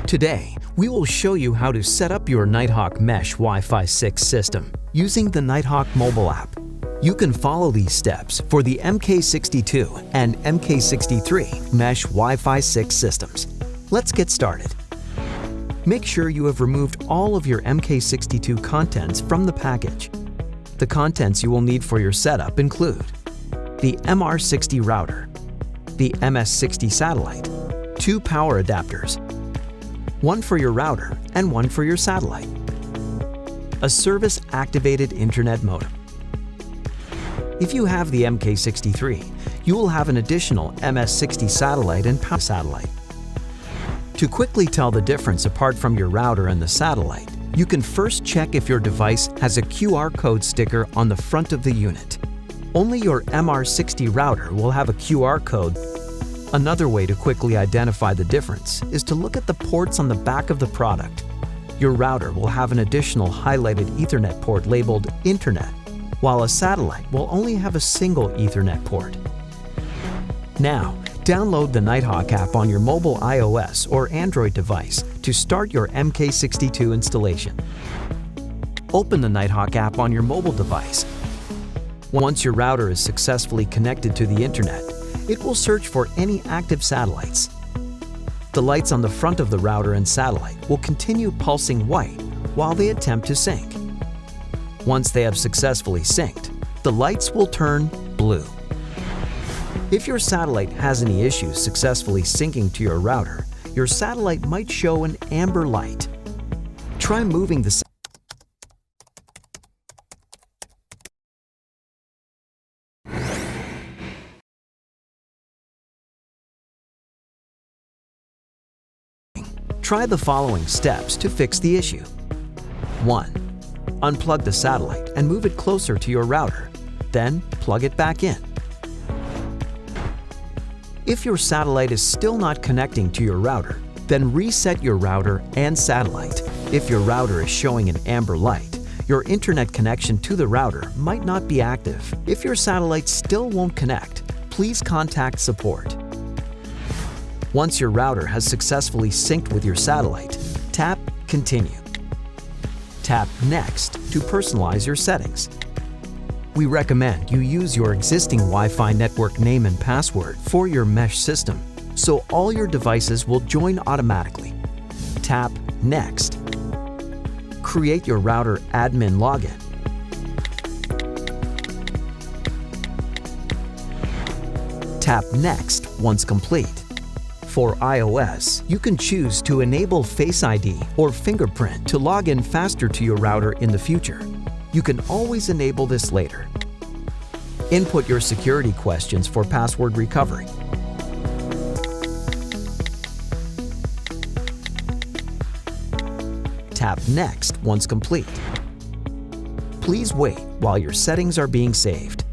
Today, we will show you how to set up your Nighthawk Mesh Wi-Fi 6 system using the Nighthawk mobile app. You can follow these steps for the MK62 and MK63 Mesh Wi-Fi 6 systems. Let's get started. Make sure you have removed all of your MK62 contents from the package. The contents you will need for your setup include the MR60 router, the MS60 satellite, 2 power adapters, one for your router and one for your satellite, a service-activated internet modem. If you have the MK63, you will have an additional MS60 satellite and power satellite. To quickly tell the difference apart from your router and the satellite, you can first check if your device has a QR code sticker on the front of the unit. Only your MR60 router will have a QR code. Another way to quickly identify the difference is to look at the ports on the back of the product. Your router will have an additional highlighted Ethernet port labeled Internet, while a satellite will only have a single Ethernet port. Now, download the Nighthawk app on your mobile iOS or Android device to start your MK62 installation. Open the Nighthawk app on your mobile device. Once your router is successfully connected to the Internet, it will search for any active satellites. The lights on the front of the router and satellite will continue pulsing white while they attempt to sync. Once they have successfully synced, the lights will turn blue. If your satellite has any issues successfully syncing to your router, your satellite might show an amber light. Try moving the Try the following steps to fix the issue. 1. Unplug the satellite and move it closer to your router. Then plug it back in. If your satellite is still not connecting to your router, then reset your router and satellite. If your router is showing an amber light, your internet connection to the router might not be active. If your satellite still won't connect, please contact support. Once your router has successfully synced with your satellite, tap Continue. Tap Next to personalize your settings. We recommend you use your existing Wi-Fi network name and password for your mesh system, so all your devices will join automatically. Tap Next. Create your router admin login. Tap Next once complete. For iOS, you can choose to enable Face ID or fingerprint to log in faster to your router in the future. You can always enable this later. Input your security questions for password recovery. Tap Next once complete. Please wait while your settings are being saved.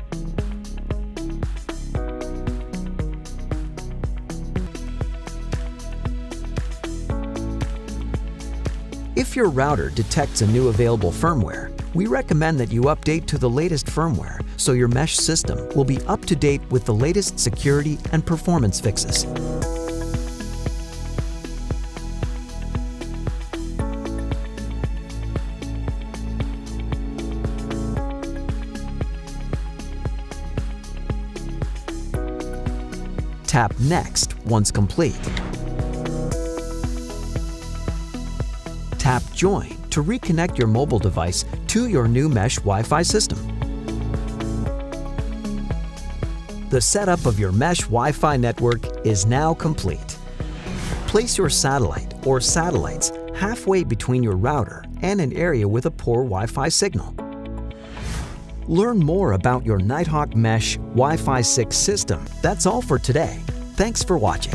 If your router detects a new available firmware, we recommend that you update to the latest firmware so your mesh system will be up to date with the latest security and performance fixes. Tap Next once complete. Tap Join to reconnect your mobile device to your new Mesh Wi-Fi system. The setup of your Mesh Wi-Fi network is now complete. Place your satellite or satellites halfway between your router and an area with a poor Wi-Fi signal. Learn more about your Nighthawk Mesh Wi-Fi 6 system. That's all for today. Thanks for watching.